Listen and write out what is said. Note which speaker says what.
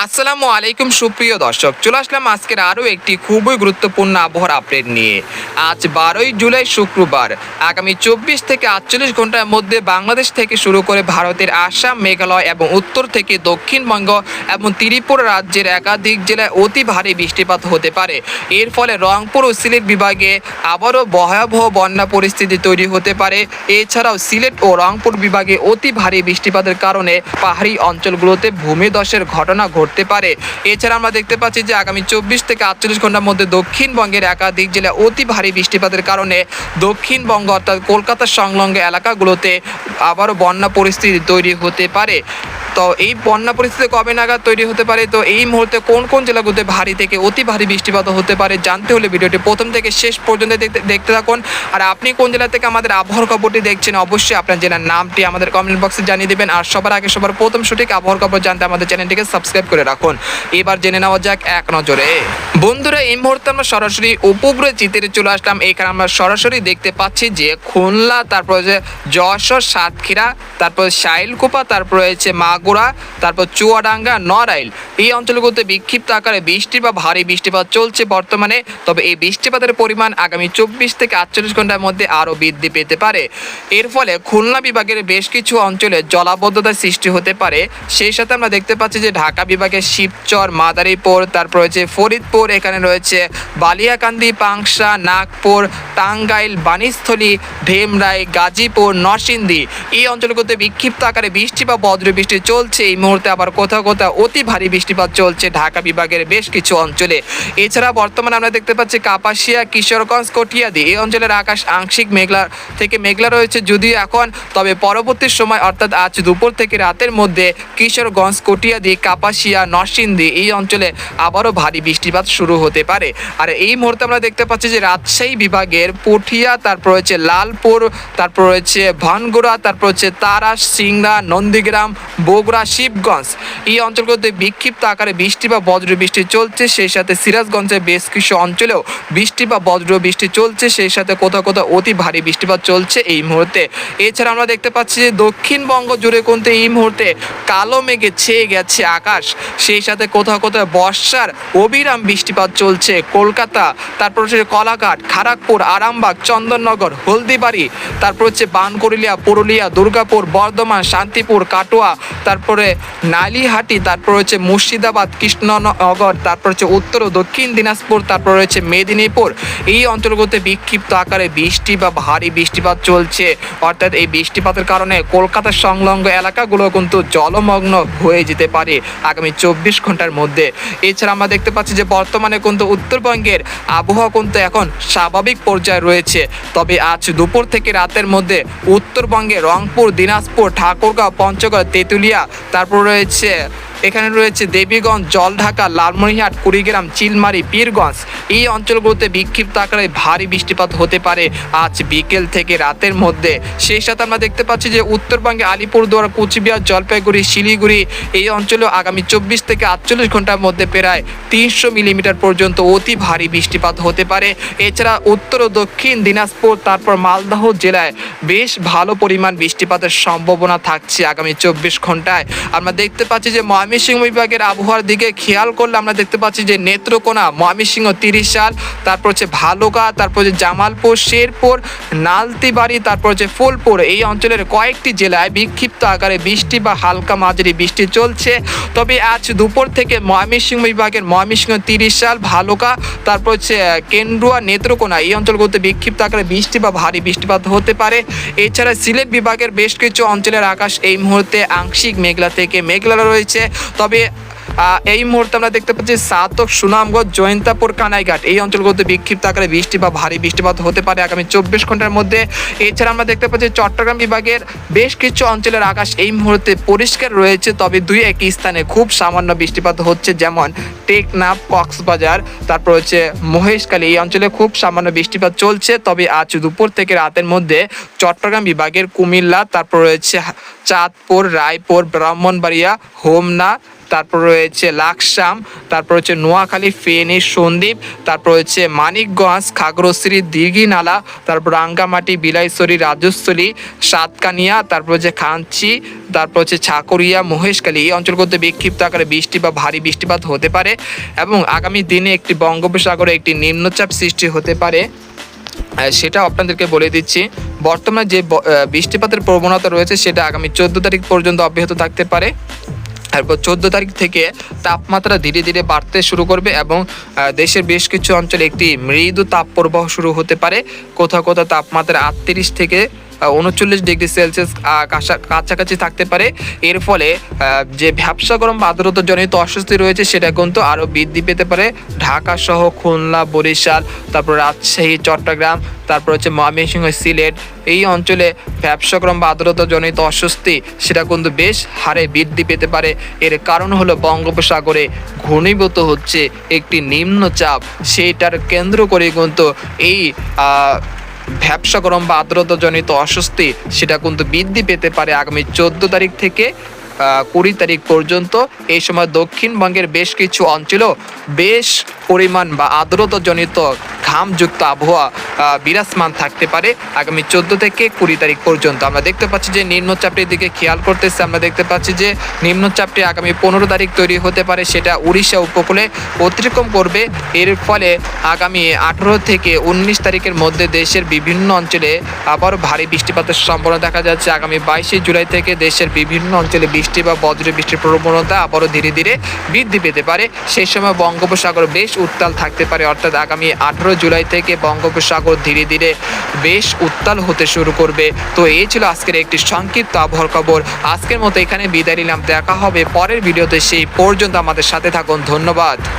Speaker 1: আসসালামু আলাইকুম সুপ্রিয় দর্শক, চলে আসলাম আজকের আরও একটি খুবই গুরুত্বপূর্ণ আবহাওয়ার আপডেট নিয়ে। আজ 12ই জুলাই শুক্রবার। আগামী 24 থেকে 48 ঘন্টার মধ্যে বাংলাদেশ থেকে শুরু করে ভারতের আসাম, মেঘালয় এবং উত্তর থেকে দক্ষিণবঙ্গ এবং ত্রিপুরা রাজ্যের একাধিক জেলায় অতি ভারী বৃষ্টিপাত হতে পারে। এর ফলে রংপুর ও সিলেট বিভাগে আবারও ভয়াবহ বন্যা পরিস্থিতি তৈরি হতে পারে। এছাড়াও সিলেট ও রংপুর বিভাগে অতি ভারী বৃষ্টিপাতের কারণে পাহাড়ি অঞ্চলগুলোতে ভূমিধসের ঘটনা ঘটতে পারে। এছাড়া আমরা দেখতে পাচ্ছি যে আগামী 24 থেকে 48 ঘন্টার মধ্যে দক্ষিণবঙ্গের একাধিক জেলায় অতি ভারী বৃষ্টিপাতের কারণে দক্ষিণবঙ্গ অর্থাৎ কলকাতা সংলগ্ন এলাকাগুলোতে আবারও বন্যা পরিস্থিতি তৈরি হতে পারে। তো এই বন্যা পরিস্থিতি কবে নাগাদ তৈরি হতে পারে, তো এই মুহূর্তে কোন কোন জেলাগুলোতে ভারী থেকে অতি ভারী বৃষ্টিপাত হতে পারে জানতে হলে ভিডিওটি প্রথম থেকে শেষ পর্যন্ত দেখতে থাকুন। আর আপনি কোন জেলা থেকে আমাদের আবহাওয়ার খবরটি দেখছেন অবশ্যই আপনার জেলার নামটি আমাদের কমেন্ট বক্সে জানিয়ে দেবেন। আর সবার আগে সবার প্রথম সঠিক আবহাওয়ার খবর জানতে আমাদের চ্যানেলটিকে সাবস্ক্রাইব করে রাখুন। এবার জেনে নেওয়া যাক এক নজরে। বন্ধুরা, এই মুহূর্তে আমরা সরাসরি উপগ্রহ চিত্রে চলে আসলাম। এখানে আমরা সরাসরি দেখতে পাচ্ছি যে খুলনা, তারপর যে যশোর, সাতক্ষীরা, তারপর শাইলকুপা, তারপর রয়েছে মাগুরা, তারপর চুয়াডাঙ্গা, নড়াইল, এই অঞ্চলগুলোতে বিক্ষিপ্ত আকারে বৃষ্টি বা ভারী বৃষ্টিপাত চলছে বর্তমানে। তবে এই বৃষ্টিপাতের পরিমাণ আগামী 24 থেকে 48 ঘন্টার মধ্যে আরও বৃদ্ধি পেতে পারে। এর ফলে খুলনা বিভাগের বেশ কিছু অঞ্চলে জলাবদ্ধতার সৃষ্টি হতে পারে। সেই সাথে আমরা দেখতে পাচ্ছি যে ঢাকা বিভাগের শিবচর, মাদারীপুর, তারপর রয়েছে ফরিদপুর, এখানে রয়েছে বালিয়াকান্দি, পাংশা, নাগপুর, টাঙ্গাইল, বাণীস্থলী, ঢেমরাই, গাজীপুর, নরসিংদী, এই অঞ্চলগুলোতে বিক্ষিপ্ত আকারে বৃষ্টি বা বজ্রবৃষ্টি চলছে। এই মুহূর্তে আবার কোথাও কোথাও অতি ভারী বৃষ্টিপাত চলছে ঢাকা বিভাগের বেশ কিছু অঞ্চলে। এছাড়া বর্তমানে আমরা দেখতে পাচ্ছি কাপাসিয়া, কিশোরগঞ্জ, কটিয়াদি, এই অঞ্চলের আকাশ আংশিক মেঘলা থেকে মেঘলা রয়েছে যদিও এখন, তবে পরবর্তী সময় অর্থাৎ আজ দুপুর থেকে রাতের মধ্যে কিশোরগঞ্জ, কটিয়াদি, কাপাসিয়া, নরসিংদী, এই অঞ্চলে আবারও ভারী বৃষ্টিপাত শুরু হতে পারে। আর এই মুহূর্তে আমরা দেখতে পাচ্ছি যে রাজশাহী বিভাগের পুঠিয়া, তারপর রয়েছে লালপুর, তারপর রয়েছে ভানগুড়া, তারপর হচ্ছে তারাস, সিংড়া, নন্দীগ্রাম, বগুড়া, শিবগঞ্জ, এই অঞ্চলগুলোতে বিক্ষিপ্ত আকারে বৃষ্টি বা বজ্রবৃষ্টি চলছে। সেই সাথে সিরাজগঞ্জের বেশ কিছু অঞ্চলেও বৃষ্টি বা বজ্রবৃষ্টি চলছে। সেই সাথে কোথাও কোথাও অতি ভারী বৃষ্টিপাত চলছে এই মুহূর্তে। এছাড়া আমরা দেখতে পাচ্ছি যে দক্ষিণবঙ্গ জুড়ে কিন্তু এই মুহূর্তে কালো মেঘে ছেয়ে গেছে আকাশ। সেই সাথে কোথাও কোথাও বর্ষার অবিরাম বৃষ্টিপাত চলছে কলকাতা, তারপর হচ্ছে কলাঘাট, খড়গপুর, আরামবাগ, চন্দননগর, হলদিবাড়ি, তারপর হচ্ছে বানকুড়িলিয়া, পুরুলিয়া, দুর্গাপুর, বর্ধমান, শান্তিপুর, কাটোয়া, তারপরে নালিহাটি, তারপর হচ্ছে মুর্শিদাবাদ, কৃষ্ণনগর, তারপর হচ্ছে উত্তর ও দক্ষিণ দিনাজপুর, তারপর রয়েছে মেদিনীপুর, এই অঞ্চলগুলোতে বিক্ষিপ্ত আকারে বৃষ্টি বা ভারী বৃষ্টিপাত চলছে। অর্থাৎ এই বৃষ্টিপাতের কারণে কলকাতার সংলগ্ন এলাকাগুলো কিন্তু জলমগ্ন হয়ে যেতে পারে আগামী 24 ঘন্টার মধ্যে। এছাড়া আমরা দেখতে পাচ্ছি যে বর্তমানে কিন্তু উত্তরবঙ্গের আবহাওয়া কিন্তু এখন স্বাভাবিক পর্যায়ে রয়েছে। তবে আজ দুপুর থেকে রাতের মধ্যে উত্তরবঙ্গে রংপুর, দিনাজপুর, ঠাকুরগাঁও, পঞ্চগড়, তেঁতুলিয়া, তারপর রয়েছে এখানে রয়েছে দেবীগঞ্জ, জলঢাকা, লালমনিরহাট, কুড়িগ্রাম, চিলমারি, পীরগঞ্জ, এই অঞ্চলগুলোতে বিক্ষিপ্ত আকারে ভারী বৃষ্টিপাত হতে পারে আজ বিকেল থেকে রাতের মধ্যে। সেই সাথে আমরা দেখতে পাচ্ছি যে উত্তরবঙ্গে আলিপুরদুয়ার, কুচবিহার, জলপাইগুড়ি, শিলিগুড়ি, এই অঞ্চলেও আগামী 24 থেকে 48 ঘন্টার মধ্যে প্রায় 300 মিলিমিটার পর্যন্ত অতি ভারী বৃষ্টিপাত হতে পারে। এছাড়া উত্তর ও দক্ষিণ দিনাজপুর, তারপর মালদহ জেলায় বেশ ভালো পরিমাণ বৃষ্টিপাতের সম্ভাবনা থাকছে আগামী 24 ঘন্টায়। আমরা দেখতে পাচ্ছি যে ময়মনসিংহ বিভাগের আবহাওয়ার দিকে খেয়াল করলে আমরা দেখতে পাচ্ছি যে নেত্রকোনা, ময়মনসিংহ, 30 সাল, তারপর হচ্ছে ভালুকা, তারপর হচ্ছে জামালপুর, শেরপুর, নালতিবাড়ি, তারপর হচ্ছে ফুলপুর, এই অঞ্চলের কয়েকটি জেলায় বিক্ষিপ্ত আকারে বৃষ্টি বা হালকা মাঝারি বৃষ্টি চলছে। তবে আজ দুপুর থেকে ময়মনসিংহ বিভাগের ময়মনসিংহ, 30 সাল, ভালুকা, তারপর হচ্ছে কেন্দ্রুয়া, নেত্রকোনা, এই অঞ্চলগুলোতে বিক্ষিপ্ত আকারে বৃষ্টি বা ভারী বৃষ্টিপাত হতে পারে। এছাড়া সিলেট বিভাগের বেশ কিছু অঞ্চলের আকাশ এই মুহূর্তে আংশিক মেঘলা থেকে মেঘলা রয়েছে। তবে এই মুহূর্তে আমরা দেখতে পাচ্ছি সাতক, সুনামগঞ্জ, জয়ন্তাপুর, কানাইঘাট, এই অঞ্চলগুলোতে বিক্ষিপ্ত আকারে বৃষ্টি বা ভারী বৃষ্টিপাত হতে পারে আগামী 24 ঘন্টার মধ্যে। এছাড়া আমরা দেখতে পাচ্ছি চট্টগ্রাম বিভাগের বেশ কিছু অঞ্চলের আকাশ এই মুহূর্তে পরিষ্কার রয়েছে। তবে দুই এক স্থানে খুব সামান্য বৃষ্টিপাত হচ্ছে, যেমন টেকনাফ, কক্সবাজার, তারপর হচ্ছে মহেশখালী, এই অঞ্চলে খুব সামান্য বৃষ্টিপাত চলছে। তবে আজ দুপুর থেকে রাতের মধ্যে চট্টগ্রাম বিভাগের কুমিল্লা, তারপর রয়েছে চাঁদপুর, রায়পুর, ব্রাহ্মণবাড়িয়া, হোমনা, তারপর রয়েছে লাকসাম, তারপর হচ্ছে নোয়াখালী, ফেনী, সন্দ্বীপ, তারপর হচ্ছে মানিকগঞ্জ, খাগড়াছড়ি, দীঘিনালা, তারপর রাঙ্গামাটি, বিলাইছড়ি, রাজস্থলী, সাতকানিয়া, তারপর হচ্ছে খাঞ্চি, তারপর হচ্ছে ছাকরিয়া, মহেশখালী এই অঞ্চলগুলোতে বিক্ষিপ্ত আকারে বৃষ্টি বা ভারী বৃষ্টিপাত হতে পারে এবং আগামী দিনে একটি বঙ্গোপসাগরে একটি নিম্নচাপ সৃষ্টি হতে পারে। সেটাও আপনাদেরকে বলে দিচ্ছি। বর্তমানে যে বৃষ্টিপাতের প্রবণতা রয়েছে সেটা আগামী 14 তারিখ পর্যন্ত অব্যাহত থাকতে পারে। তারপর 14 তারিখ থেকে তাপমাত্রা ধীরে ধীরে বাড়তে শুরু করবে এবং দেশের বেশ কিছু অঞ্চলে একটি মৃদু তাপপ্রবাহ শুরু হতে পারে। কোথাও কোথাও তাপমাত্রা 38 থেকে 39 ডিগ্রি সেলসিয়াস কাছাকাছি থাকতে পারে। এর ফলে যে ভ্যাপসা গরম বা আর্দ্রতাজনিত অস্বস্তি রয়েছে সেটা কিন্তু আরও বৃদ্ধি পেতে পারে। ঢাকা সহ খুলনা, বরিশাল, তারপর রাজশাহী, চট্টগ্রাম, তারপর হচ্ছে ময়মনসিংহ, সিলেট এই অঞ্চলে ভ্যাপসা গরম বা আর্দ্রতাজনিত অস্বস্তি সেটা কিন্তু বেশ হারে বৃদ্ধি পেতে পারে। এর কারণ হলো বঙ্গোপসাগরে ঘনীভূত হচ্ছে একটি নিম্নচাপ, সেইটার কেন্দ্র করে কিন্তু এই ভ্যাপসা গরম বা আর্দ্রতাজনিত অস্বস্তি সেটা কিন্তু বৃদ্ধি পেতে পারে আগামী 14 তারিখ থেকে 20 তারিখ পর্যন্ত। এই সময় দক্ষিণবঙ্গের বেশ কিছু অঞ্চলেও বেশ পরিমাণ বা আর্দ্রতাজনিত ঘামযুক্ত আবহাওয়া বিরাজমান থাকতে পারে আগামী 14 থেকে 20 তারিখ পর্যন্ত। আমরা দেখতে পাচ্ছি যে নিম্নচাপটির দিকে খেয়াল করতেছে, আমরা দেখতে পাচ্ছি যে নিম্নচাপটি আগামী 15 তারিখ তৈরি হতে পারে, সেটা উড়িষ্যা উপকূলে অতিক্রম করবে। এর ফলে আগামী 18 থেকে 19 তারিখের মধ্যে দেশের বিভিন্ন অঞ্চলে আবারও ভারী বৃষ্টিপাতের সম্ভাবনা দেখা যাচ্ছে। আগামী 22 জুলাই থেকে দেশের বিভিন্ন অঞ্চলে বৃষ্টি বা বজ্র বৃষ্টির প্রবণতা আবারও ধীরে ধীরে বৃদ্ধি পেতে পারে। সেই সময় বঙ্গোপসাগর বেশ উত্তাল থাকতে পারে, অর্থাৎ আগামী 18 জুলাই থেকে বঙ্গোপসাগর ধীরে ধীরে বেশ উত্তাল হতে শুরু করবে। তো এই ছিল আজকের একটি সংক্ষিপ্ত আবহাওয়ার খবর। আজকের মতো এখানে বিদায় নিলাম, দেখা হবে পরের ভিডিওতে। সেই পর্যন্ত আমাদের সাথে থাকুন, ধন্যবাদ।